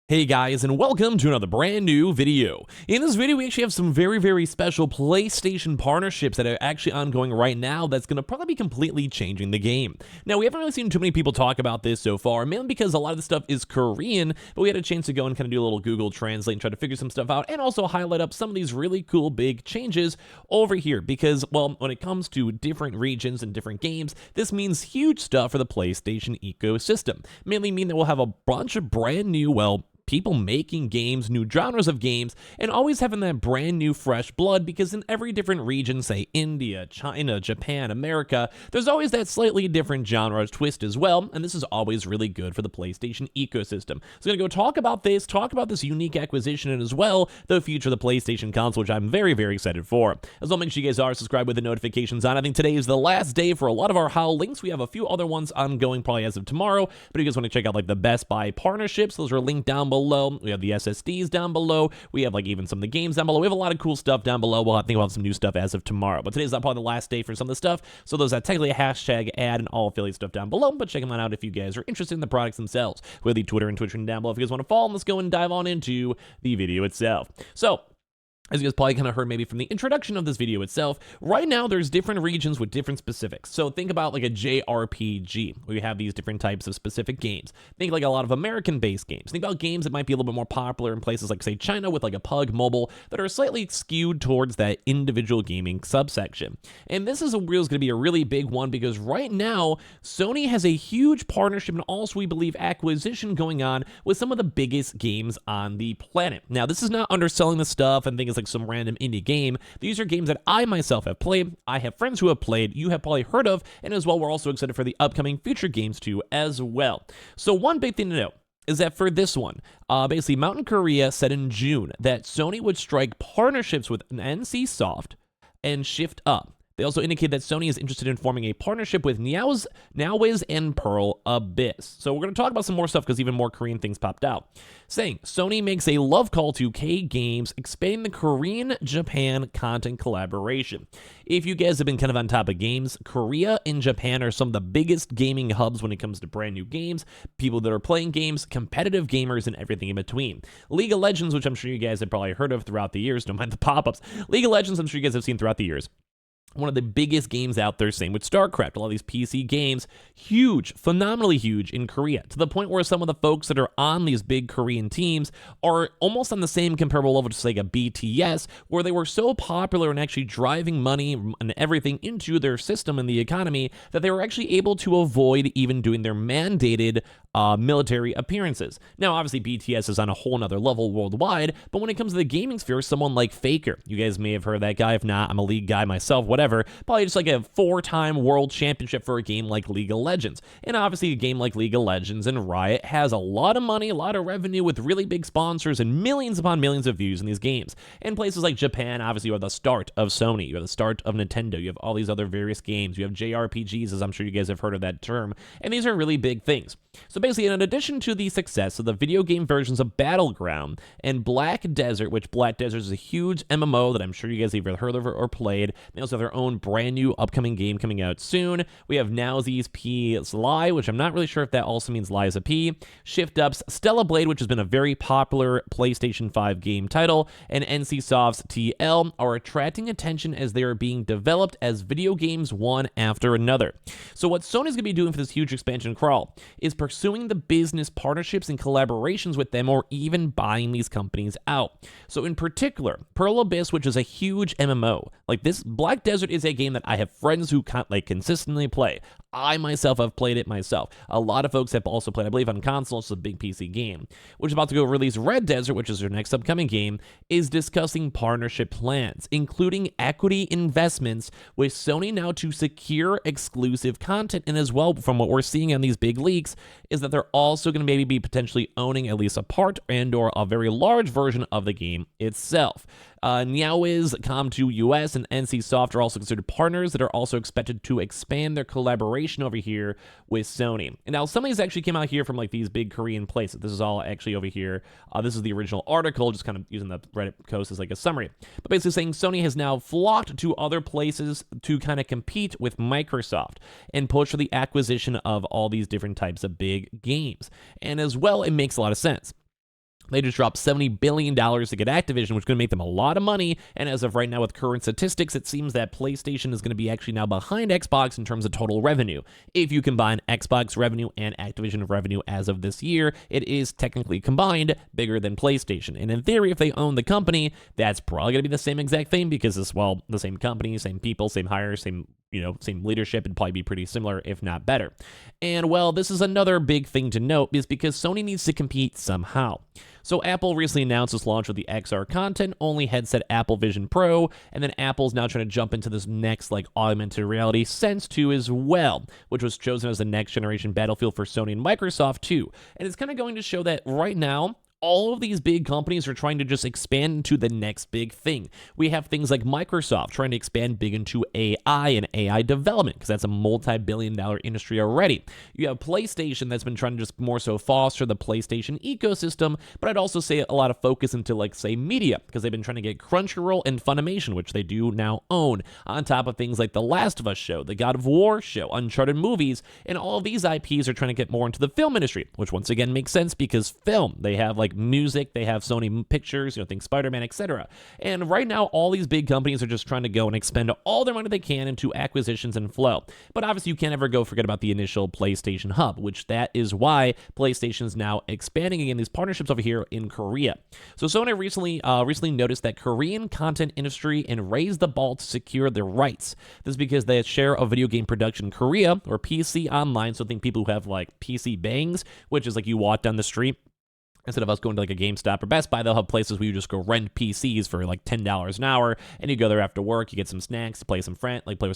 Hey guys, and welcome to another brand new video. In this video, we actually have some very special PlayStation partnerships that are actually ongoing right now that's going to probably be completely changing the game. Now, we haven't really seen too many people talk about this so far, mainly because a lot of the stuff is Korean, but we had a chance to go and kind of do a little Google Translate and try to figure some stuff out, and also highlight up some of these really cool big changes over here, because, well, when it comes to different regions and different games, this means huge stuff for the PlayStation ecosystem. Mainly mean that we'll have a bunch of brand new, well, people making games, new genres of games, and always having that brand new fresh blood, because in every different region, say India, China, Japan, America, there's always that slightly different genre twist as well, and this is always really good for the PlayStation ecosystem. So I'm going to go talk about this unique acquisition, and as well, the future of the PlayStation console, which I'm very excited for. As well, make sure you guys are subscribed with the notifications on. I think today is the last day for a lot of our HAL links. We have a few other ones ongoing probably as of tomorrow, but if you guys want to check out like the Best Buy partnerships, those are linked down below. We have the SSDs down below. We have like even some of the games down below. We have a lot of cool stuff down below. I think we'll have some new stuff as of tomorrow. But today's not probably the last day for some of the stuff. So there's technically a hashtag ad and all affiliate stuff down below. But check them out if you guys are interested in the products themselves. We have the Twitter and Twitch down below if you guys want to follow. Let's go and dive on into the video itself. So, as you guys probably kind of heard maybe from the introduction of this video itself, right now there's different regions with different specifics. So think about like a JRPG, where you have these different types of specific games. Think like a lot of American-based games. Think about games that might be a little bit more popular in places like, say, China with like a PUBG Mobile that are slightly skewed towards that individual gaming subsection. And this is going to be a really big one, because right now, Sony has a huge partnership and also, we believe, acquisition going on with some of the biggest games on the planet. Now, this is not underselling the stuff and things like some random indie game. These are games that I myself have played, I have friends who have played, you have probably heard of, and as well, we're also excited for the upcoming future games too as well. So one big thing to know is that for this one, basically Mountain Korea said in June that Sony would strike partnerships with NC Soft and Shift Up. They also indicate that Sony is interested in forming a partnership with Nowwiz and Pearl Abyss. So we're going to talk about some more stuff because even more Korean things popped out. Saying Sony makes a love call to K Games, expanding the Korean-Japan content collaboration. If you guys have been kind of on top of games, Korea and Japan are some of the biggest gaming hubs when it comes to brand new games, people that are playing games, competitive gamers, and everything in between. League of Legends, which I'm sure you guys have probably heard of throughout the years, don't mind the pop-ups. League of Legends, I'm sure you guys have seen throughout the years. One of the biggest games out there, same with StarCraft. A lot of these PC games, huge, phenomenally huge in Korea, to the point where some of the folks that are on these big Korean teams are almost on the same comparable level to like a BTS, where they were so popular and actually driving money and everything into their system and the economy that they were actually able to avoid even doing their mandated military appearances. Now, obviously, BTS is on a whole nother level worldwide, but when it comes to the gaming sphere, someone like Faker, you guys may have heard of that guy. If not, I'm a League guy myself, whatever. Probably just like a 4-time world championship for a game like League of Legends. And obviously, a game like League of Legends and Riot has a lot of money, a lot of revenue with really big sponsors and millions upon millions of views in these games. And places like Japan, obviously, you are the start of Sony, you are the start of Nintendo, you have all these other various games, you have JRPGs, as I'm sure you guys have heard of that term, and these are really big things. So basically, in addition to the success of the video game versions of Battleground and Black Desert, which Black Desert is a huge MMO that I'm sure you guys have either heard of or played. They also have their own brand new upcoming game coming out soon. We have Nowzi's P's Lie, which I'm not really sure if that also means Lie as a P. Shift Up's Stella Blade, which has been a very popular PlayStation 5 game title, and NCSoft's TL are attracting attention as they are being developed as video games one after another. So what Sony's going to be doing for this huge expansion crawl is pursuing the business partnerships and collaborations with them, or even buying these companies out. So in particular, Pearl Abyss, which is a huge MMO, like this, Black Desert is a game that I have friends who consistently play. I myself have played it myself. A lot of folks have also played, I believe, on console. It's a big PC game. Which is about to go release. Red Desert, which is their next upcoming game, is discussing partnership plans, including equity investments with Sony now to secure exclusive content. And as well, from what we're seeing on these big leaks, is that they're also going to maybe be potentially owning at least a part and or a very large version of the game itself. Nowwiz, Com2 US, and NC Soft are also considered partners that are also expected to expand their collaboration over here with Sony. And now some of these actually came out here from like these big Korean places. This is all actually over here. This is the original article, just kind of using the Reddit post as like a summary. But basically saying Sony has now flocked to other places to kind of compete with Microsoft and push for the acquisition of all these different types of big games. And as well, it makes a lot of sense. They just dropped $70 billion to get Activision, which is going to make them a lot of money. And as of right now, with current statistics, it seems that PlayStation is going to be actually now behind Xbox in terms of total revenue. If you combine Xbox revenue and Activision revenue as of this year, it is technically combined bigger than PlayStation. And in theory, if they own the company, that's probably going to be the same exact thing because it's, well, the same company, same people, same hires, same leadership. It'd probably be pretty similar, if not better. And well, this is another big thing to note is because Sony needs to compete somehow. So Apple recently announced its launch of the XR content-only headset Apple Vision Pro, and then Apple's now trying to jump into this next augmented reality Sense 2 as well, which was chosen as the next generation battlefield for Sony and Microsoft too. And it's kind of going to show that right now, all of these big companies are trying to just expand into the next big thing. We have things like Microsoft trying to expand big into AI and AI development, because that's a multi-billion-dollar industry already. You have PlayStation that's been trying to just more so foster the PlayStation ecosystem, but I'd also say a lot of focus into, say, media, because they've been trying to get Crunchyroll and Funimation, which they do now own, on top of things like The Last of Us show, the God of War show, Uncharted movies, and all of these IPs are trying to get more into the film industry, which once again makes sense because film, they have music, they have Sony Pictures, think Spider-Man, etc. And right now, all these big companies are just trying to go and expend all their money they can into acquisitions and flow. But obviously, you can't ever forget about the initial PlayStation hub, which that is why PlayStation is now expanding again these partnerships over here in Korea. So Sony recently noticed that Korean content industry and raised the ball to secure their rights. This is because they share of video game production in Korea, or PC Online, so think people who have PC bangs, which is you walk down the street. Instead of us going to a GameStop or Best Buy, they'll have places where you just go rent PCs for $10 an hour, and you go there after work, you get some snacks, play with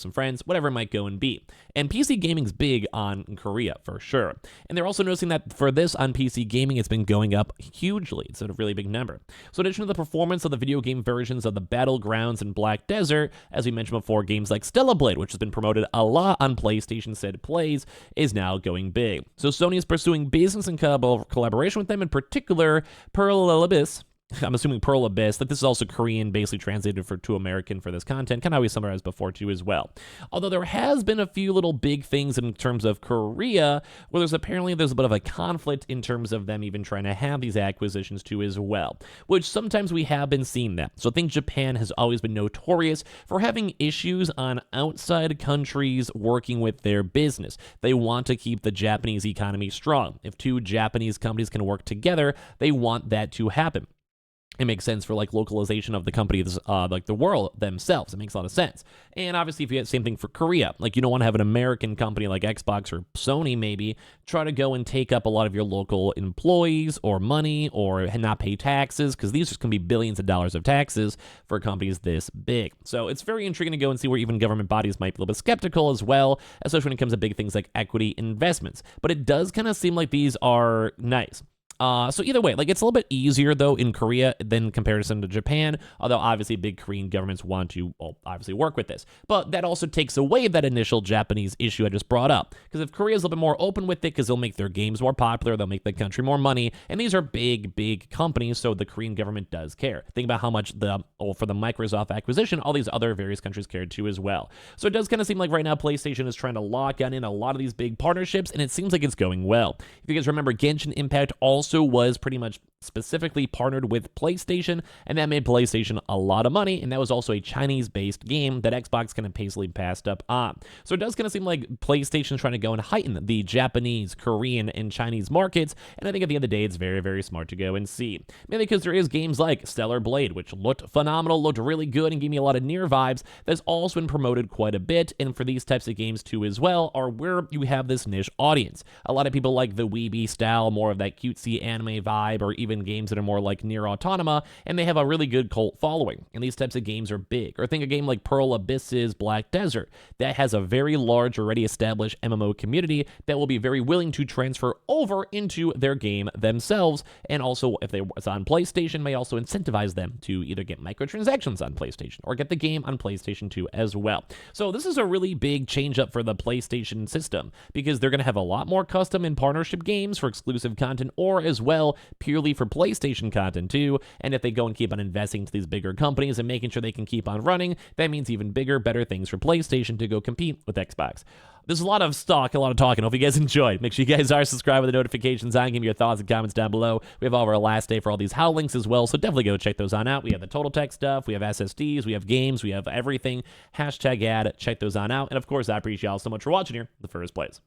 some friends, whatever it might go and be. And PC gaming's big in Korea for sure. And they're also noticing that for this on PC gaming, it's been going up hugely. It's a really big number. So in addition to the performance of the video game versions of the Battlegrounds and Black Desert, as we mentioned before, games like Stellar Blade, which has been promoted a lot on PlayStation Said Plays, is now going big. So Sony is pursuing business and collaboration with them, in particular Pearl Abyss. I'm assuming Pearl Abyss. This is also Korean, basically translated to American for this content. Kind of how we summarized before too as well. Although there has been a few little big things in terms of Korea, where there's a bit of a conflict in terms of them even trying to have these acquisitions too as well, which sometimes we have been seeing that. So I think Japan has always been notorious for having issues on outside countries working with their business. They want to keep the Japanese economy strong. If two Japanese companies can work together, they want that to happen. It makes sense for localization of the companies, the world themselves. It makes a lot of sense. And obviously, if you get the same thing for Korea, you don't want to have an American company like Xbox or Sony maybe try to go and take up a lot of your local employees or money or not pay taxes, because these are going to be billions of dollars of taxes for companies this big. So it's very intriguing to go and see where even government bodies might be a little bit skeptical as well, especially when it comes to big things like equity investments. But it does kind of seem like these are nice. So either way, it's a little bit easier, though, in Korea than comparison to Japan, although obviously big Korean governments want to, obviously work with this. But that also takes away that initial Japanese issue I just brought up. Because if Korea is a little bit more open with it, because they'll make their games more popular, they'll make the country more money, and these are big companies, so the Korean government does care. Think about how much for the Microsoft acquisition, all these other various countries cared too as well. So it does kind of seem like right now PlayStation is trying to lock in a lot of these big partnerships, and it seems like it's going well. If you guys remember, Genshin Impact also was pretty much specifically partnered with PlayStation, and that made PlayStation a lot of money, and that was also a Chinese-based game that Xbox kind of paisley passed up on. So it does kind of seem like PlayStation's trying to go and heighten the Japanese, Korean, and Chinese markets, and I think at the end of the day, it's very, very smart to go and see. Mainly because there is games like Stellar Blade, which looked phenomenal, looked really good, and gave me a lot of Nier vibes, that's also been promoted quite a bit, and for these types of games too as well, are where you have this niche audience. A lot of people like the Weeby style, more of that cutesy anime vibe, or even games that are more like Nier Automata, and they have a really good cult following, and these types of games are big. Or think a game like Pearl Abyss's Black Desert, that has a very large, already established MMO community that will be very willing to transfer over into their game themselves, and also, if it's on PlayStation, may also incentivize them to either get microtransactions on PlayStation, or get the game on PlayStation 2 as well. So this is a really big change up for the PlayStation system, because they're going to have a lot more custom and partnership games for exclusive content, or as well, purely for PlayStation content too, and if they go and keep on investing to these bigger companies and making sure they can keep on running, that means even bigger, better things for PlayStation to go compete with Xbox. There's a lot of talk, a lot of talking. Hope you guys enjoyed. Make sure you guys are subscribed with the notifications on. Give me your thoughts and comments down below. We have all of our last day for all these HAL links as well, so definitely go check those on out. We have the Total Tech stuff, we have SSDs, we have games, we have everything. Hashtag ad, check those on out. And of course, I appreciate y'all so much for watching here in the first place.